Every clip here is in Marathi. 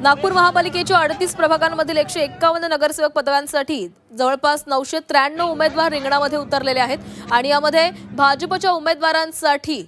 नागपूर महापालिकेच्या 38 प्रभागांमधील 151 नगरसेवक पदांसाठी जवळपास 993 उमेदवार रिंगणामध्ये उतरलेले आहेत आणि यामध्ये भाजपच्या उमेदवारांसाठी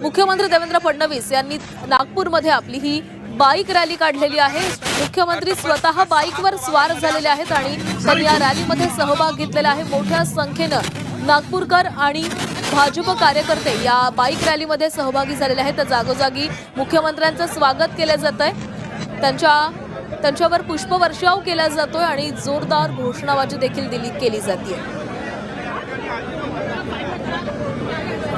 मुख्यमंत्री देवेंद्र फडणवीस यांनी नागपूरमध्ये आपली ही बाईक रॅली काढलेली आहे। मुख्यमंत्री स्वतः बाईकवर स्वार झालेले आहेत आणि त्यांनी या रॅलीमध्ये सहभाग घेतलेला आहे। मोठ्या संख्येने नागपूरकर आणि भाजप कार्यकर्ते या बाईक रॅलीमध्ये सहभागी झालेले आहेत। जागोजागी मुख्यमंत्र्यांचं स्वागत केलं जात आहे, त्यांच्यावर पुष्पवर्षाव केला जातोय आणि जोरदार घोषणाबाजी देखील केली जाते।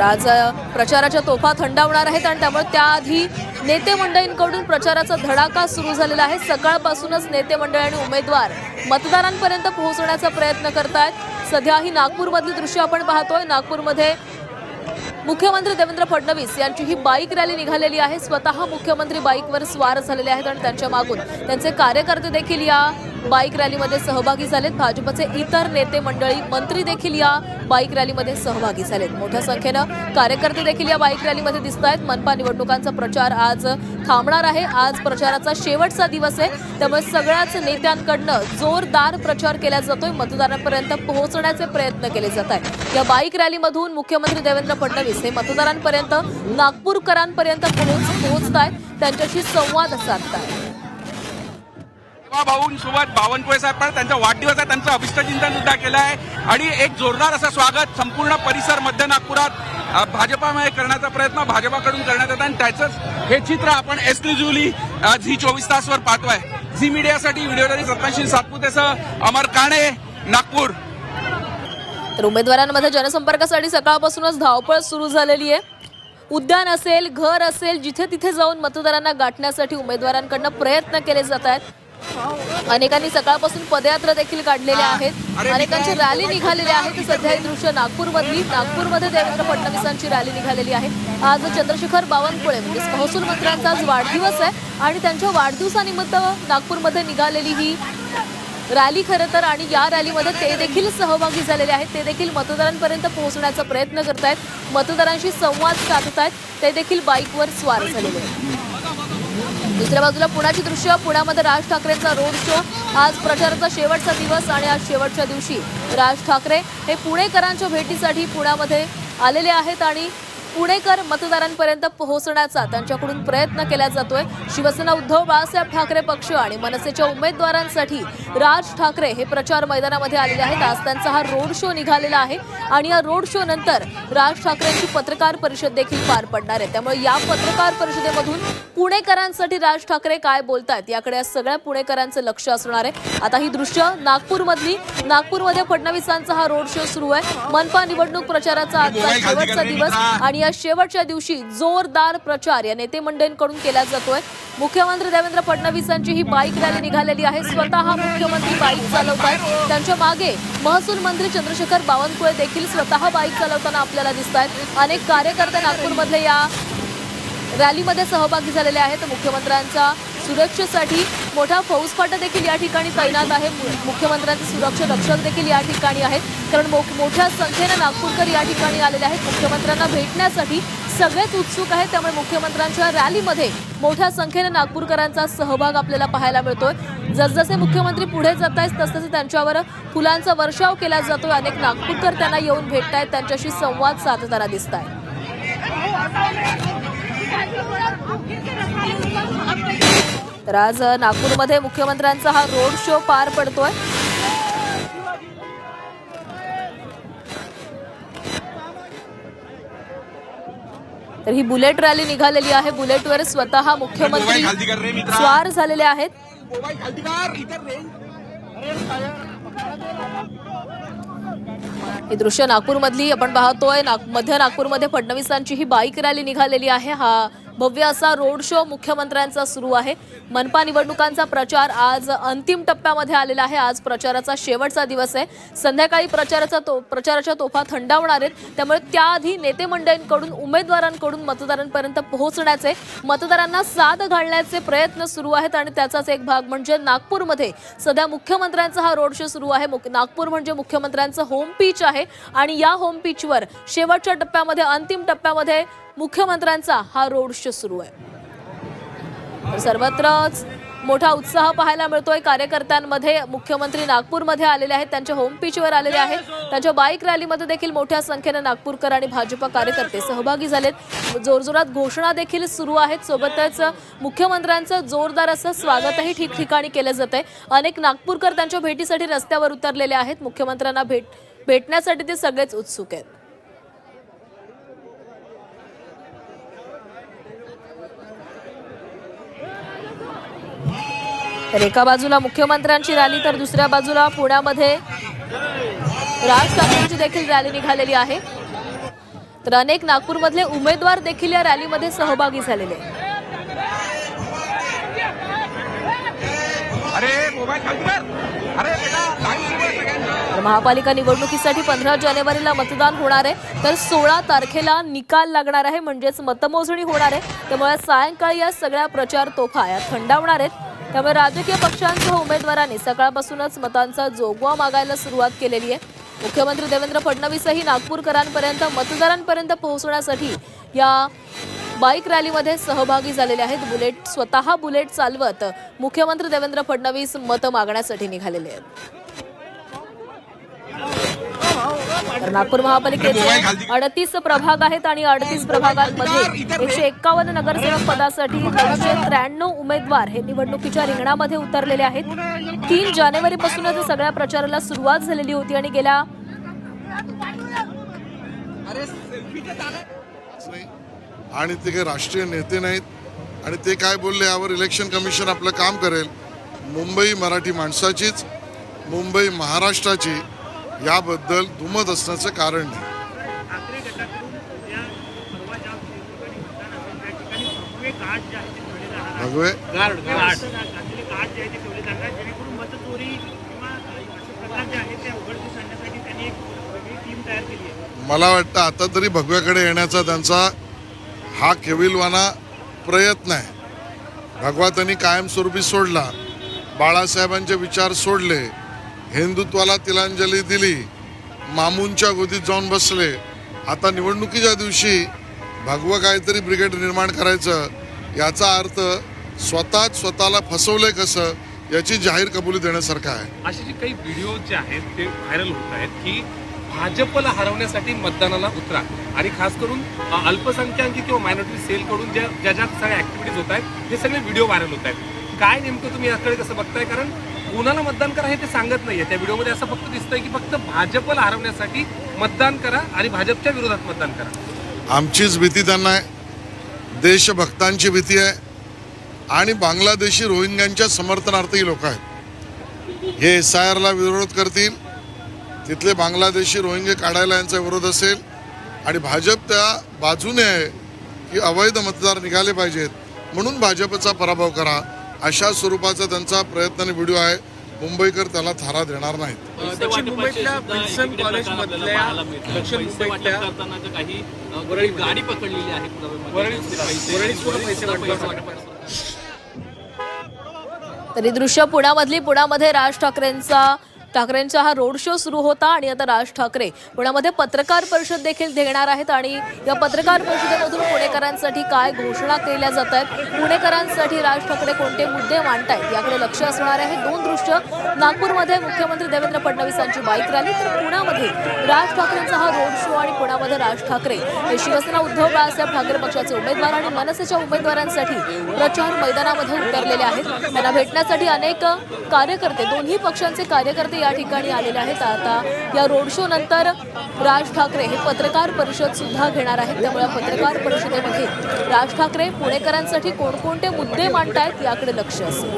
आज प्रचाराच्या तोफा थंडावणार आहेत आणि त्यामुळे त्याआधी नेते मंडळींकडून प्रचाराचा धडाका सुरू झालेला आहे। सकाळपासूनच नेते मंडळी आणि उमेदवार मतदारांपर्यंत पोहोचण्याचा प्रयत्न करतायत। सध्या ही नागपूरमधली दृश्य आपण पाहतोय। नागपूरमध्ये मुख्यमंत्री देवेंद्र फडणवीस यांची ही बाईक रॅली निघालेली आहे। स्वतः मुख्यमंत्री बाईकवर स्वार झालेले आहेत आणि त्यांच्या मागून त्यांचे कार्यकर्ते देखील या बाईक रॅलीमध्ये सहभागी झालेत। भाजपचे इतर नेते मंडळी, मंत्री देखील या बाईक रॅलीमध्ये सहभागी झालेत। मोठ्या संख्येने कार्यकर्ते देखील या बाईक रॅलीमध्ये दिसत आहेत। मनपा निवडणुकांचा प्रचार आज थांबणार आहे। आज प्रचाराचा शेवटचा दिवस आहे, त्यामुळे सगळ्याच नेत्यांकडनं जोरदार प्रचार केला जातोय। मतदारांपर्यंत पोहोचण्याचे प्रयत्न केले जात आहेत। या बाईक रॅलीमधून मुख्यमंत्री देवेंद्र फडणवीस हे मतदारांपर्यंत, नागपूरकरांपर्यंत पोहोचतायत, त्यांच्याशी संवाद साधतायत। भाऊंसोबत बावनकुळे साहेब पण त्यांचा वाढदिवस आहे, त्यांचं अभिष्टचिंतन सुद्धा केलं आहे आणि एक जोरदार असं स्वागत संपूर्ण परिसर मध्य नागपुरात भाजपामध्ये करण्याचा प्रयत्न भाजपाकडून करण्यात येत आणि त्याचंच हे चित्र आपण एक्सक्लुझिव्हली झी 24 तासवर पाहतोय। झी मीडियासाठी व्हिडिओ सत्ताशील सातपुतेसह अमर काणे, नागपूर। तर उमेदवारांमध्ये जनसंपर्कासाठी सकाळपासूनच धावपळ सुरू झालेली आहे। उद्यान असेल, घर असेल, जिथे तिथे जाऊन मतदारांना गाठण्यासाठी उमेदवारांकडून प्रयत्न केले जात आहेत। अनेकांनी सकाळपासून पदयात्रा देखील काढलेल्या आहेत, अनेकांची रॅली निघालेली आहे। सध्या हे दृश्य नागपूरमध्ये देवेंद्र फडणवीसांची रॅली निघालेली आहे। आज चंद्रशेखर बावनकुळे म्हणजे महसूल मंत्र्यांचा आज वाढदिवस आहे आणि त्यांच्या वाढदिवसानिमित्त नागपूरमध्ये निघालेली ही रॅली खरं तर, आणि या रॅलीमध्ये ते देखील सहभागी झालेले आहेत। ते देखील मतदारांपर्यंत पोहोचण्याचा प्रयत्न करतायत, मतदारांशी संवाद साधतायत, ते देखील बाईकवर स्वार झालेले आहेत। दुसऱ्या बाजूला पुण्याची दृश्य, पुण्यामध्ये राज ठाकरेंचा रोड शो। आज प्रचाराचा शेवटचा दिवस आणि आज शेवटच्या दिवशी राज ठाकरे हे पुणेकरांच्या भेटीसाठी पुण्यामध्ये आलेले आहेत आणि पुणेकर मतदारांपर्यंत पोहोचण्याचा त्यांच्याकडून प्रयत्न केला जातोय। शिवसेना उद्धव बाळासाहेब ठाकरे पक्ष आणि मनसेच्या उमेदवारांसाठी राज ठाकरे हे प्रचार मैदानामध्ये आलेले आहेत। आज त्यांचा हा रोड शो निघालेला आहे आणि या रोड शो नंतर राज ठाकरेंची पत्रकार परिषद देखील पार पडणार आहे। त्यामुळे या पत्रकार परिषदेमधून पुणेकरांसाठी राज ठाकरे काय बोलतायत याकडे आज सगळ्या पुणेकरांचं लक्ष असणार आहे। आता ही दृश्य नागपूरमध्ये फडणवीसांचा हा रोड शो सुरू आहे। मनपा निवडणूक प्रचाराचा आजचा शेवटचा दिवस आणि या शेवटच्या दिवशी जोरदार प्रचार या नेते मंडळींकडून केला जातोय। मुख्यमंत्री देवेंद्र फडणवीसांची ही बाईक रॅली निघालेली आहे। स्वतः मुख्यमंत्री बाईक चालवतात, त्यांच्या मागे महसूल मंत्री चंद्रशेखर बावनकुळे देखील स्वतः बाईक चालवताना आपल्याला दिसत आहेत। अनेक कार्यकर्ते नागपूरमधले या रॅलीमध्ये सहभागी झालेले आहेत। मुख्यमंत्र्यांच्या सुरक्षेसाठी मोठा फौजफाटा देखील या ठिकाणी तैनात आहे। मुख्यमंत्र्यांचे सुरक्षा रक्षक देखील या ठिकाणी आहेत, कारण मोठ्या संख्येने नागपूरकर या ठिकाणी आलेले आहेत। मुख्यमंत्र्यांना भेटण्यासाठी सगळेच उत्सुक आहेत, त्यामुळे मुख्यमंत्र्यांच्या रॅलीमध्ये मोठ्या संख्येने नागपूरकरांचा सहभाग आपल्याला पाहायला मिळतोय। जसजसे मुख्यमंत्री पुढे जात आहेत तसतसे त्यांच्यावर फुलांचा वर्षाव केला जातोय। अनेक नागपूरकर त्यांना येऊन भेटतायत, त्यांच्याशी संवाद साधताना दिसत आहेत। तर आज नागपूरमध्ये मुख्यमंत्र्यांचा हा रोड शो पार पडतोय। तर ही बुलेट रॅली निघालेली आहे। बुलेटवर स्वतः मुख्यमंत्री स्वार झालेले आहेत। हे दृश्य नागपूरमधली आपण पाहतोय। मध्य नागपूरमध्ये फडणवीसांची ही बाईक रॅली निघालेली आहे। हा भव्य असा रोड शो मुख्यमंत्र्यांचा सुरू आहे। मनपा निवडणुकांचा प्रचार आज अंतिम टप्प्यामध्ये आलेला आहे। आज प्रचाराचा शेवटचा दिवस आहे। संध्याकाळी प्रचाराच्या तोफा थंडावणार आहेत, त्यामुळे त्याआधी नेते मंडळींकडून, उमेदवारांकडून मतदारांपर्यंत पोहोचण्याचे, मतदारांना साथ घालण्याचे प्रयत्न सुरू आहेत आणि त्याचाच एक भाग म्हणजे नागपूरमध्ये सध्या मुख्यमंत्र्यांचा हा रोड शो सुरू आहे। नागपूर म्हणजे मुख्यमंत्र्यांचं होम पिच आहे आणि या होम पिचवर शेवटच्या टप्प्यामध्ये, अंतिम टप्प्यामध्ये मुख्यमंत्र्यांचा हा रोड शो सुरू आहे। तर सर्वत्रच मोठा उत्साह पाहायला मिळतोय कार्यकर्त्यांमध्ये. मुख्यमंत्री नागपूरमध्ये आलेले आहेत, त्यांच्या होम पिचवर आलेले आहेत. त्यांच्या बाईक रॅलीमध्ये देखील मोठ्या संख्येने नागपूरकर आणि भाजप कार्यकर्ते सहभागी झालेत. जोरजोरात घोषणा देखील सुरू आहेत. सोबतच मुख्यमंत्र्यांचं जोरदार असं स्वागतही ठिकठिकाणी केलं जात आहे. अनेक नागपूरकर त्यांच्या भेटीसाठी रस्त्यावर उतरलेले आहेत. मुख्यमंत्र्यांना भेटण्यासाठी ते सगळेच उत्सुक आहेत. तर एका बाजूला मुख्यमंत्र्यांची रॅली तर दुसऱ्या बाजूला पुण्यामध्ये राज ठाकरेंची देखील रॅली निघालेली आहे. तर अनेक नागपूरमधले उमेदवार देखील या रॅलीमध्ये सहभागी झालेले आहेत. तर महापालिका निवडणुकीसाठी 15 जानेवारीला मतदान होणार आहे. तर 16 तारखेला निकाल लागणार आहे, म्हणजेच मतमोजणी होणार आहे. त्यामुळे सायंकाळी या सगळ्या प्रचार तोफा या थंडावणार आहेत. त्यामुळे राजकीय पक्षांसह उमेदवारांनी सकाळपासूनच मतांचा जोगवा मागायला सुरुवात केलेली आहे. मुख्यमंत्री देवेंद्र फडणवीसही नागपूरकरांपर्यंत मतदारांपर्यंत पोहोचण्यासाठी या बाईक रॅलीमध्ये सहभागी झालेले आहेत. स्वतः बुलेट चालवत मुख्यमंत्री देवेंद्र फडणवीस मत मागण्यासाठी निघालेले आहेत. तर नागपूर महापालिकेचे 38 प्रभाग आहेत आणि 38 प्रभागांमध्ये 151 नगरसेवक पदासाठी 293 उमेदवार हे निवडणुकीच्या रिंगणामध्ये उतरलेले आहेत. 3 जानेवारीपासूनच सगळ्या प्रचाराला सुरुवात झालेली होती आणि गेल्या आणि ते काही राष्ट्रीय नेते नाहीत आणि ते काय बोलले यावर इलेक्शन कमिशन आपलं काम करेल. मुंबई मराठी माणसाचीच, मुंबई महाराष्ट्राची, याबद्दल दुमत असण्याचं कारण नाही. भगवे मला वाटतं आता तरी भगव्याकडे येण्याचा त्यांचा हा केविलवाना प्रयत्न आहे. भगवा त्यांनी कायमस्वरूपी सोडला, बाळासाहेबांचे विचार सोडले, हिंदुत्वाला तिलांजली दिली, मामूंच्या गोदीत जाऊन बसले. आता निवडणुकीच्या दिवशी भगवं काहीतरी ब्रिगेड निर्माण करायचं, याचा अर्थ स्वतःला फसवलंय कसं याची जाहीर कबुली देण्यासारखं आहे. असे जे काही व्हिडिओ जे आहेत ते व्हायरल होत आहेत की भाजपला हरवण्यासाठी मतदानाला उतरा आणि खास करून अल्पसंख्याक किंवा मायनॉरिटी सेलकडून ज्या सगळ्या ऍक्टिव्हिटीज होत आहेत ते सगळे व्हिडिओ व्हायरल होत आहेत. काय नेमकं तुम्ही याकडे कसं बघताय? कारण कोणाला मतदान करा हे ते सांगत नाहीये. त्या व्हिडिओमध्ये असं फक्त दिसतंय की फक्त भाजपला हरवण्यासाठी मतदान करा आणि भाजपच्या विरोधात मतदान करा. आमचीच भीती त्यांना आहे, देशभक्तांची भीती आहे आणि बांगलादेशी रोहिंग्यांच्या समर्थनार्थही लोक आहेत. हे SIRला विरोध करतील, तिथले बांगलादेशी रोहिंगे काढायला यांचा विरोध असेल आणि भाजप त्या बाजूने आहे की अवैध मतदार निघाले पाहिजेत म्हणून भाजपचा पराभव करा, अशा स्वरूपाचा त्यांचा प्रयत्न आणि व्हिडिओ आहे. मुंबईकर त्याला थारा देणार नाहीत. दक्षिण मुंबईतल्या विल्सन कॉलेजमधल्या दक्षिण मुंबईतल्या काही गाडी पकडलेली आहे. तरी दृश्य पुण्यामध्ये राज ठाकरेंचा हा रोड शो सुरू होता आणि आता राज ठाकरे पुण्यामध्ये पत्रकार परिषद देखील देणार आहेत आणि या पत्रकार परिषदेमधून पुणेकरांसाठी काय घोषणा केल्या जात आहेत, पुणेकरांसाठी राज ठाकरे कोणते मुद्दे मांडतायत याकडे लक्ष असणार आहे. 2 दृश्य, नागपूरमध्ये मुख्यमंत्री देवेंद्र फडणवीसांची बाईक रॅली, तर पुण्यामध्ये राज ठाकरेंचा हा रोड शो आणि पुण्यामध्ये राज ठाकरे हे शिवसेना उद्धव बाळासाहेब ठाकरे पक्षाचे उमेदवार आणि मनसेच्या उमेदवारांसाठी प्रचार मैदानामध्ये उतरलेले आहेत. त्यांना भेटण्यासाठी अनेक कार्यकर्ते, दोन्ही पक्षांचे कार्यकर्ते या ठिकाणी आलेले आहेत. आता या रोड शो नंतर राज ठाकरे हे पत्रकार परिषद सुद्धा घेणार आहेत. त्यामुळे पत्रकार परिषदेमध्ये राज ठाकरे पुणेकरांसाठी कोणकोणते मुद्दे मांडतायत याकडे लक्ष असेल.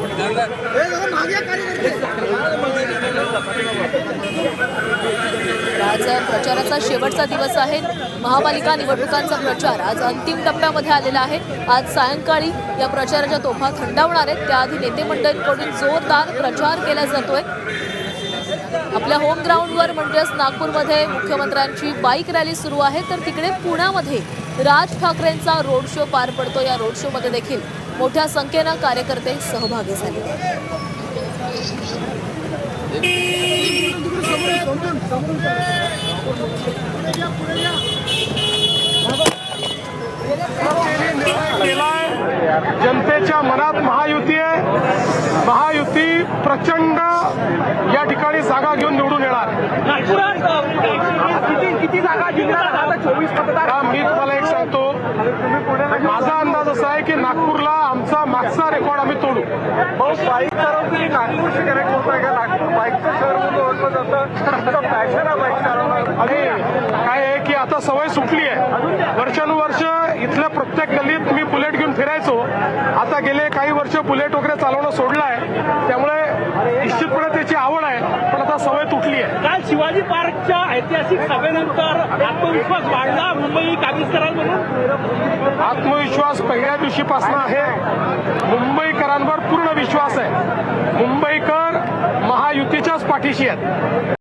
आज प्रचाराचा शेवटचा दिवस आहे. महापालिका निवडणुकांचा प्रचार आज अंतिम टप्प्यामध्ये आलेला आहे. आज सायंकाळी या प्रचाराच्या तोफा थंडावणार आहेत. त्याआधी नेते मंडळींकडून जोरदार प्रचार केला जातोय. आपल्या होम ग्राउंडवर म्हणजेच नागपूरमध्ये मुख्यमंत्र्यांची बाईक रॅली सुरू आहे, तर तिकडे पुण्यामध्ये राज ठाकरेंचा रोड शो पार पडतो. या रोड शो मध्ये देखील मोठ्या संख्येनं कार्यकर्ते सहभागी झाले. जनतेच्या मनात महायुती आहे. महायुती प्रचंड या ठिकाणी जागा घेऊन निवडून येणार. किती जागा जिंकणार आता 24 मतदार. मी तुम्हाला एक सांगतो, माझा अंदाज असा आहे की नागपूरला आमचा मागचा रेकॉर्ड आम्ही तोडू. बाईक चालवून नागपूरशी कनेक्ट होत आहे का? नागपूर बाईकचं शहर म्हणून ओळखलं जातं. तुमचं पॅशन आहे बाईक चालवणं. आणि काय आहे की आता सवय सुटली आहे. वर्षानुवर्ष इथल्या प्रत्येक गल्लीत मी बुलेट घेऊन फिरायचो. आता गेले काही वर्ष बुलेट वगैरे चालवणं सोडलं आहे. त्यामुळे निश्चितपणे त्याची आवड आहे, पण आता सवय तुटली आहे. काल शिवाजी पार्कच्या ऐतिहासिक सभेनंतर आत्मविश्वास वाढला मुंबई काबीज कराल म्हणून. आत्मविश्वास पहिल्या दिवशीपासून आहे. मुंबईकरांवर पूर्ण विश्वास आहे. मुंबईकर महायुतीच्याच पाठीशी आहेत.